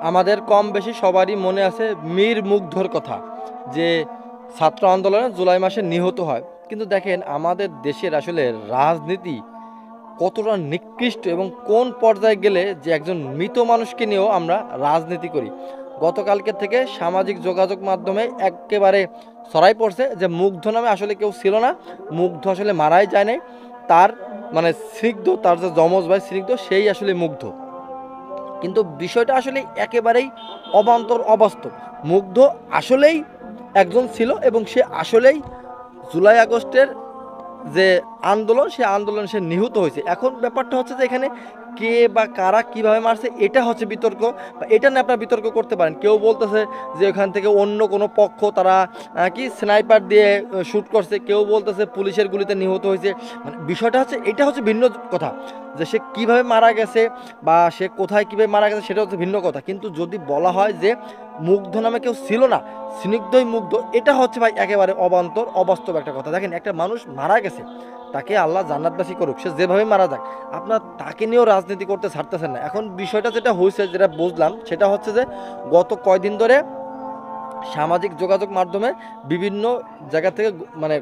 আমাদের কম বেশি সবারই মনে আছে মীর মুগ্ধর কথা, যে ছাত্র আন্দোলনে জুলাই মাসে নিহত হয়। কিন্তু দেখেন আমাদের দেশের আসলে রাজনীতি কতটা নিকৃষ্ট এবং কোন পর্যায়ে গেলে যে একজন মৃত মানুষকে নিয়েও আমরা রাজনীতি করি। গতকালকে থেকে সামাজিক যোগাযোগ মাধ্যমে একেবারে ছড়াই পড়ছে যে মুগ্ধ নামে আসলে কেউ ছিল না, মুগ্ধ আসলে মারাই যায় নাই, তার মানে স্নিগ্ধ, তার যে যমজ ভাই স্নিগ্ধ সেই আসলে মুগ্ধ। কিন্তু বিষয়টা আসলে একেবারেই অবান্তর, অবাস্তব। মুগ্ধ আসলেই একজন ছিল এবং সে আসলেই জুলাই আগস্টের যে আন্দোলন, সে আন্দোলনে সে নিহত হয়েছে। এখন ব্যাপারটা হচ্ছে যে এখানে কে বা কারা কিভাবে মারছে এটা হচ্ছে বিতর্ক, বা এটা নিয়ে আপনারা বিতর্ক করতে পারেন। কেউ বলতেছে যে ওখান থেকে অন্য কোনো পক্ষ তারা কি স্নাইপার দিয়ে শ্যুট করছে, কেউ বলতেছে পুলিশের গুলিতে নিহত হয়েছে। মানে বিষয়টা হচ্ছে এটা হচ্ছে ভিন্ন কথা, যে সে কিভাবে মারা গেছে বা সে কোথায় কিভাবে মারা গেছে সেটা হচ্ছে ভিন্ন কথা। কিন্তু যদি বলা হয় যে মুগ্ধ নামে কেউ ছিল না, স্নিগ্ধই মুগ্ধ, এটা হচ্ছে ভাই একেবারে অবান্তর, অবাস্তব একটা কথা। দেখেন একটা মানুষ মারা গেছে, তাকে আল্লাহ জান্নাতবাসী করুক, সে যেভাবে মারা যাক, আপনার তাকে নিয়েও রাজনীতি করতে ছাড়তেছেন না। এখন বিষয়টা যেটা হয়েছে, যেটা বুঝলাম সেটা হচ্ছে যে গত কয়দিন ধরে সামাজিক যোগাযোগ মাধ্যমে বিভিন্ন জায়গা থেকে মানে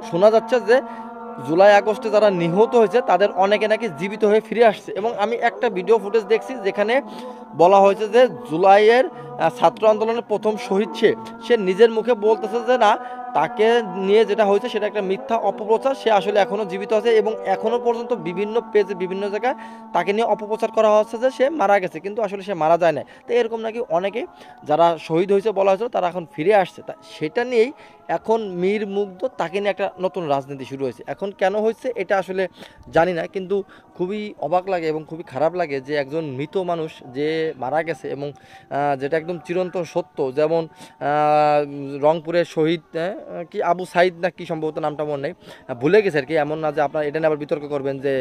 শোনা যাচ্ছে যে জুলাই আগস্টে যারা নিহত হয়েছে তাদের অনেকে নাকি জীবিত হয়ে ফিরে আসছে। এবং আমি একটা ভিডিও ফুটেজ দেখছি যেখানে বলা হয়েছে যে জুলাইয়ের ছাত্র আন্দোলনের প্রথম শহীদ সে নিজের মুখে বলতেছে যে না, তাকে নিয়ে যেটা হয়েছে সেটা একটা মিথ্যা অপপ্রচার, সে আসলে এখনো জীবিত আছে এবং এখনো পর্যন্ত বিভিন্ন পেজে বিভিন্ন জায়গায় তাকে নিয়ে অপপ্রচার করা হচ্ছে যে সে মারা গেছে, কিন্তু আসলে সে মারা যায় না। তো এরকম নাকি অনেকে যারা শহীদ হয়েছে বলা হয়েছিল তারা এখন ফিরে আসছে, তা সেটা নিয়েই এখন মীর মুগ্ধ তাকে নিয়ে একটা নতুন রাজনীতি শুরু হয়েছে। এখন কেন হয়েছে এটা আসলে জানি না, কিন্তু খুবই অবাক লাগে এবং খুবই খারাপ লাগে যে একজন মৃত মানুষ যে মারা গেছে এবং যেটা একদম চিরন্তন সত্য। যেমন রংপুরের শহীদ কি আবু সাইদ না কি সম্ভবত নামটা মনে নেই, ভুলে গেছে আর কি। এমন না যে আপনার এটা নিয়ে আবার বিতর্ক করবেন যে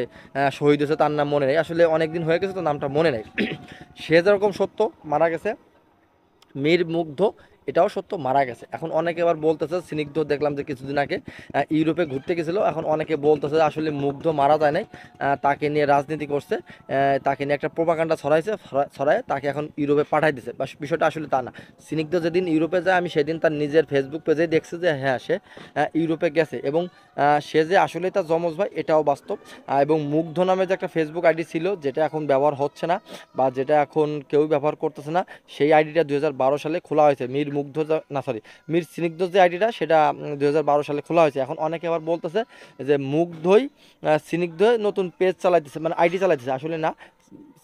শহীদ হয়েছে তার নাম মনে নেই, আসলে অনেক দিন হয়ে গেছে তো নামটা মনে নেই। সে যেরকম সত্য মারা গেছে, মীর মুগ্ধ এটাও সত্য মারা গেছে। এখন অনেকে আবার বলতেছে, স্নিগ্ধ দেখলাম যে কিছুদিন আগে ইউরোপে ঘুরতে গেছিল, এখন অনেকে বলতেছে আসলে মুগ্ধ মারা যায় নাই, তাকে নিয়ে রাজনীতি করছে, তাকে নিয়ে একটা প্রোপাগান্ডা ছড়াইছে, ছড়ায় তাকে এখন ইউরোপে পাঠাই দিছে। বা বিষয়টা আসলে তা না। স্নিগ্ধ যেদিন ইউরোপে যায় আমি সেদিন তার নিজের ফেসবুক পেজে দেখছি যে হ্যাঁ সে ইউরোপে গেছে এবং সে যে আসলে তার যমজ ভাই এটাও বাস্তব। এবং মুগ্ধ নামে যে একটা ফেসবুক আইডি ছিল যেটা এখন ব্যবহার হচ্ছে না বা যেটা এখন কেউ ব্যবহার করতেছে না, সেই আইডিটা 2012 সালে খোলা হয়েছে। মীর মুগ্ধ না সরি মীর স্নিগ্ধ যে আইডিটা সেটা 2012 সালে খোলা হয়েছে। এখন অনেকে আবার বলতেছে যে মুগ্ধই স্নিগ্ধই নতুন পেজ চালাইতেছে, মানে আইডি চালাইতেছে, আসলে না।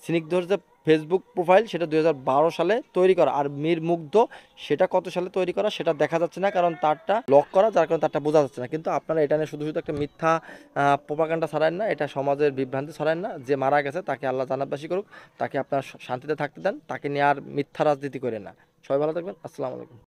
স্নিগ্ধর যে ফেসবুক প্রোফাইল সেটা 2012 সালে তৈরি করা, আর মীর মুগ্ধ সেটা কত সালে তৈরি করা সেটা দেখা যাচ্ছে না, কারণ তারটা লক করা, যার কারণে তারটা বোঝা যাচ্ছে না। কিন্তু আপনারা এটা নিয়ে শুধু শুধু একটা মিথ্যা প্রোপাগান্ডা ছড়ায় না, এটা সমাজের বিভ্রান্তি ছড়ায় না। যে মারা গেছে তাকে আল্লাহ জান্নাতবাসী করুক, তাকে আপনার শান্তিতে থাকতে দেন, তাকে নিয়ে আর মিথ্যা রাজনীতি করে না। সবাই ভালো থাকবেন, আসসালামু আলাইকুম।